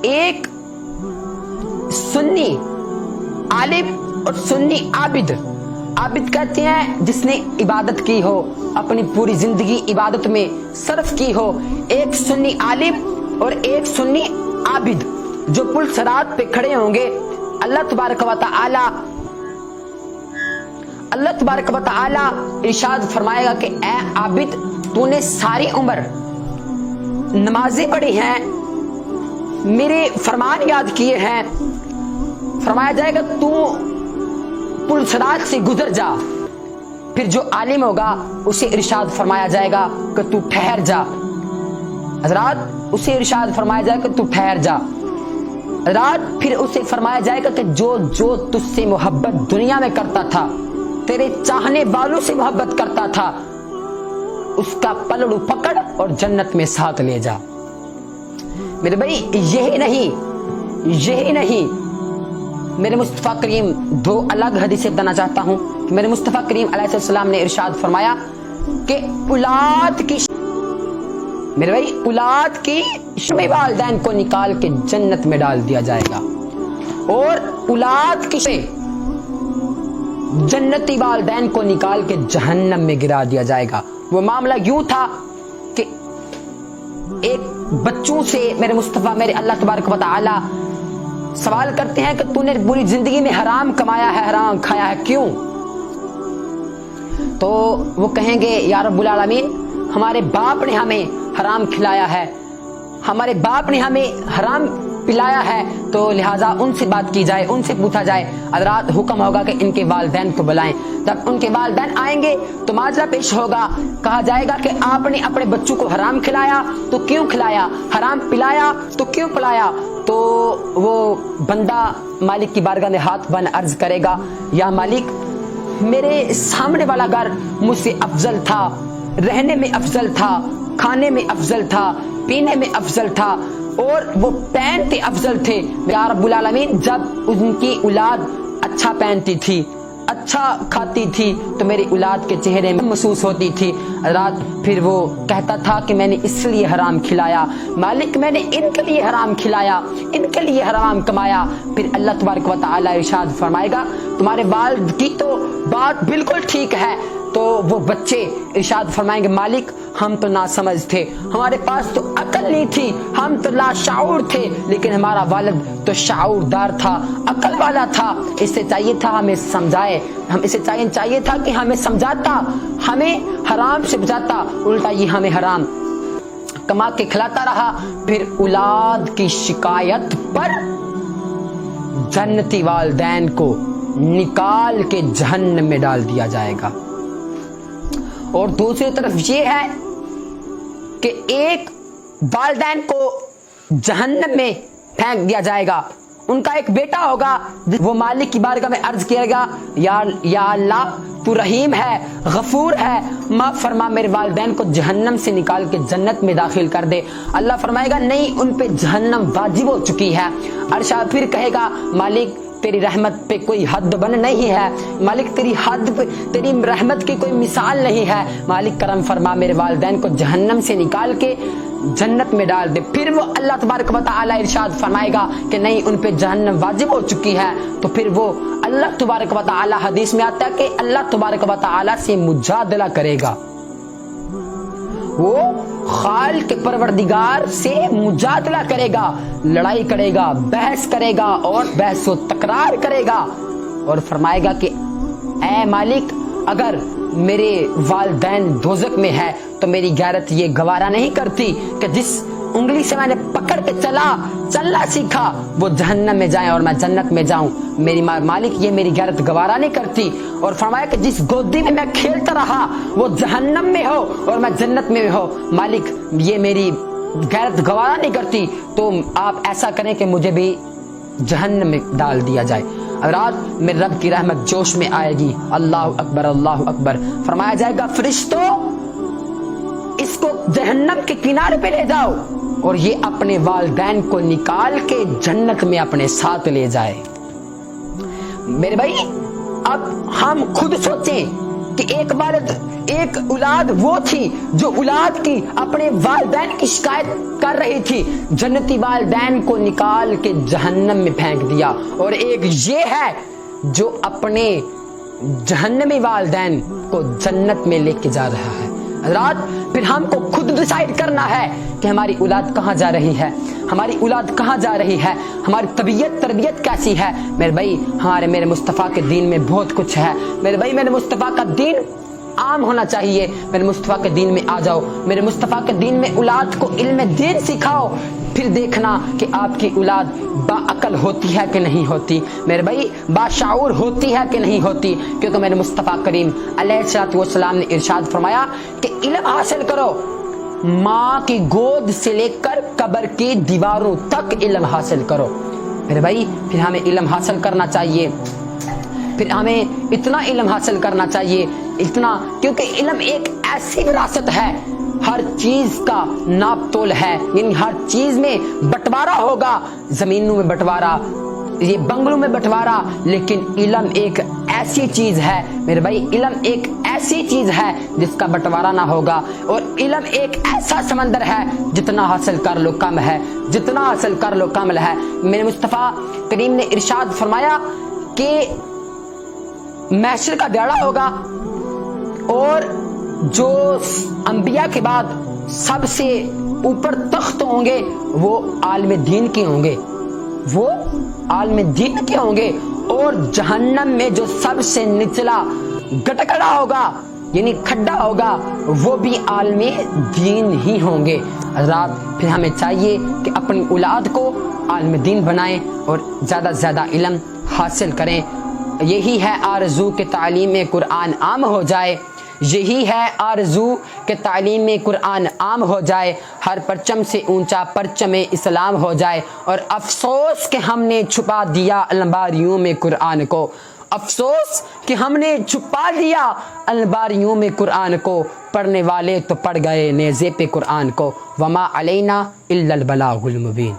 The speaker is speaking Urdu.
ایک سنی عالم اور سنی عابد. عابد کہتے ہیں جس نے عبادت کی ہو, اپنی پوری زندگی عبادت میں صرف کی ہو. ایک سنی عالم اور ایک سنی عابد جو پل صراط پہ کھڑے ہوں گے. اللہ تبارک و تعالی ارشاد فرمائے گا کہ اے عابد, تو نے ساری عمر نمازیں پڑھی ہیں, میرے فرمان یاد کیے ہیں. فرمایا جائے گا تو پل صراط سے گزر جا. پھر جو عالم ہوگا اسے ارشاد فرمایا جائے گا کہ تو ٹھہر جا. حضرات, اسے ارشاد فرمایا جائے گا کہ تو ٹھہر جا. حضرات, پھر اسے فرمایا جائے گا کہ جو تجھ سے محبت دنیا میں کرتا تھا, تیرے چاہنے والوں سے محبت کرتا تھا, اس کا پلڑو پکڑ اور جنت میں ساتھ لے جا. میرے بھائی, یہی نہیں میرے مصطفیٰ کریم دو الگ حدیثیں بتانا چاہتا ہوں. میرے مصطفیٰ کریم علیہ السلام نے ارشاد فرمایا کہ اولاد کی شمع والدین کو نکال کے جنت میں ڈال دیا جائے گا, اور اولاد کی جنتی والدین کو نکال کے جہنم میں گرا دیا جائے گا. وہ معاملہ یوں تھا کہ ایک بچوں سے میرے مصطفیٰ, میرے اللہ تبارک و تعالی سوال کرتے ہیں کہ تو نے پوری زندگی میں حرام کمایا ہے, حرام کھایا ہے, کیوں؟ تو وہ کہیں گے یا رب العالمین, ہمارے باپ نے ہمیں حرام کھلایا ہے, ہمارے باپ نے ہمیں حرام پلایا ہے, تو لہٰذا ان سے بات کی جائے, ان سے پوچھا جائے. حضرات, حکم ہوگا کہ ان کے والدین کو بلائیں. جب ان کے والدین آئیں گے تو معاذرہ پیش ہوگا, کہا جائے گا کہ آپ نے اپنے بچوں کو حرام کھلایا تو کیوں کھلایا, حرام پلایا تو کیوں پلایا؟ تو وہ بندہ مالک کی بارگاہ میں ہاتھ بن عرض کرے گا, یا مالک, میرے سامنے والا گھر مجھ سے افضل تھا, رہنے میں افضل تھا, کھانے میں افضل تھا, پینے میں افضل تھا, اور وہ پہنتے افضل تھے. یا رب العالمین, جب ان کی اولاد اچھا پہنتی تھی, اچھا کھاتی تھی, تو میری اولاد کے چہرے میں محسوس ہوتی تھی. رات پھر وہ کہتا تھا کہ میں نے اس لیے حرام کھلایا, مالک میں نے ان کے لیے حرام کھلایا, ان کے لیے حرام کمایا. پھر اللہ تبارک و تعالی ارشاد فرمائے گا تمہارے والد کی تو بات بالکل ٹھیک ہے. تو وہ بچے ارشاد فرمائیں گے, مالک ہم تو ناسمجھ تھے, ہمارے پاس تو عقل نہیں تھی, ہم تو لاشعور تھے, لیکن ہمارا والد تو شعور دار تھا, عقل والا تھا, اسے چاہیے تھا ہمیں سمجھائے, اسے چاہیے تھا کہ ہمیں سمجھاتا, ہمیں حرام سے بچاتا, الٹا یہ ہمیں حرام کما کے کھلاتا رہا. پھر اولاد کی شکایت پر جنتی والدین کو نکال کے جہنم میں ڈال دیا جائے گا. اور دوسری طرف یہ ہے کہ ایک والدین کو جہنم میں پھینک دیا جائے گا. ان کا ایک بیٹا ہوگا, وہ مالک کی بارگاہ میں عرض کرے گا, یا اللہ, تو رحیم ہے, غفور ہے, معاف فرما, میرے والدین کو جہنم سے نکال کے جنت میں داخل کر دے. اللہ فرمائے گا نہیں, ان پہ جہنم واجب ہو چکی ہے. عرشا پھر کہے گا, مالک تیری رحمت پہ کوئی حد بن نہیں ہے, مالک تیری رحمت کی کوئی مثال نہیں ہے, مالک کرم فرما, میرے والدین کو جہنم سے نکال کے جنت میں ڈال دے. پھر وہ اللہ تبارک و تعالی ارشاد فرمائے گا کہ نہیں, ان پہ جہنم واجب ہو چکی ہے. تو پھر وہ اللہ تبارک و تعالی, حدیث میں آتا ہے کہ اللہ تبارک و تعالی سے مجادلہ کرے گا, وہ خالق پروردگار سے مجادلہ کرے گا, لڑائی کرے گا, بحث کرے گا اور بحث و تکرار کرے گا, اور فرمائے گا کہ اے مالک, اگر میرے والدین دوزخ میں ہے تو میری غیرت یہ گوارا نہیں کرتی کہ جس انگلی سے میں نے پکڑ کے چلنا سیکھا وہ جہنم میں جائیں اور میں جنت میں جاؤں. میری مالک, یہ میری غیرت گوارا نہیں کرتی. اور فرمایا کہ جس گودی میں میں کھیلتا رہا وہ جہنم میں ہو اور میں جنت میں ہو, مالک یہ میری غیرت گوارا نہیں کرتی. تو آپ ایسا کریں کہ مجھے بھی جہنم میں ڈال دیا جائے. رات میرے رب کی رحمت جوش میں آئے گی, اللہ اکبر, اللہ اکبر. فرمایا جائے گا, فرشتوں اس کو جہنم کے کنارے پہ لے جاؤ, اور یہ اپنے والدین کو نکال کے جنت میں اپنے ساتھ لے جائے. میرے بھائی, اب ہم خود سوچیں کہ ایک اولاد وہ تھی جو اولاد کی اپنے والدین کی شکایت کر رہی تھی، جنتی والدین کو نکال کے جہنم میں پھینک دیا، اور ایک یہ ہے جو اپنے جہنمی والدین کو جنت میں لے کے جا رہا ہے۔ حضرات پھر ہم کو خود ڈیسائیڈ کرنا ہے کہ ہماری اولاد کہاں جا رہی ہے، ہماری اولاد کہاں جا رہی ہے، ہماری طبیعت تربیت کیسی ہے۔ میرے بھائی میرے مصطفیٰ کے دین میں بہت کچھ ہے۔ میرے بھائی میرے مصطفیٰ کا دین عام ہونا چاہیے۔ میرے مصطفیٰ کے دین میں آ جاؤ، میرے مصطفیٰ کے دین میں اولاد کو علم دین سکھاؤ، پھر دیکھنا کہ آپ کی اولاد با عقل ہوتی ہے کہ نہیں ہوتی، میرے بھائی باشعور ہوتی ہے کہ نہیں ہوتی، کیونکہ میرے مصطفیٰ کریم علیہ الصلوۃ والسلام نے ارشاد فرمایا کہ علم حاصل کرو، ماں کی گود سے لے کر قبر کی دیواروں تک علم حاصل کرو۔ میرے بھائی پھر ہمیں علم حاصل کرنا چاہیے، پھر ہمیں اتنا علم حاصل کرنا چاہیے، اتنا، کیونکہ علم ایک ایسی وراثت ہے، ہر چیز کا ناپ تول ہے، یعنی ہر چیز میں بٹوارا ہوگا، زمینوں میں بٹوارا، یہ بنگلوں میں بٹوارا، لیکن علم ایک ایسی چیز ہے میرے بھائی، علم ایک ایسی چیز ہے جس کا بٹوارا نہ ہوگا، اور علم ایک ایسا سمندر ہے، جتنا حاصل کر لو کم ہے، جتنا حاصل کر لو کم ہے۔ میرے مصطفیٰ کریم نے ارشاد فرمایا کہ محشر کا دیڑا ہوگا، اور جو انبیاء کے بعد سب سے اوپر تخت ہوں گے وہ عالم دین کے ہوں گے، وہ عالم دین کے ہوں گے، اور جہنم میں جو سب سے نچلا گٹکڑا ہوگا یعنی کھڈا ہوگا وہ بھی عالم دین ہی ہوں گے۔ حضرات پھر ہمیں چاہیے کہ اپنی اولاد کو عالم دین بنائیں اور زیادہ سے زیادہ علم حاصل کریں۔ یہی ہے آرزو کہ تعلیم قرآن عام ہو جائے، یہی ہے آرزو کہ تعلیم قرآن عام ہو جائے، ہر پرچم سے اونچا پرچم اسلام ہو جائے، اور افسوس کہ ہم نے چھپا دیا الماریوں میں قرآن کو، افسوس کہ ہم نے چھپا دیا الماریوں میں قرآن کو، پڑھنے والے تو پڑھ گئے نیزے پہ قرآن کو، وما علینا الا البلاغ المبین۔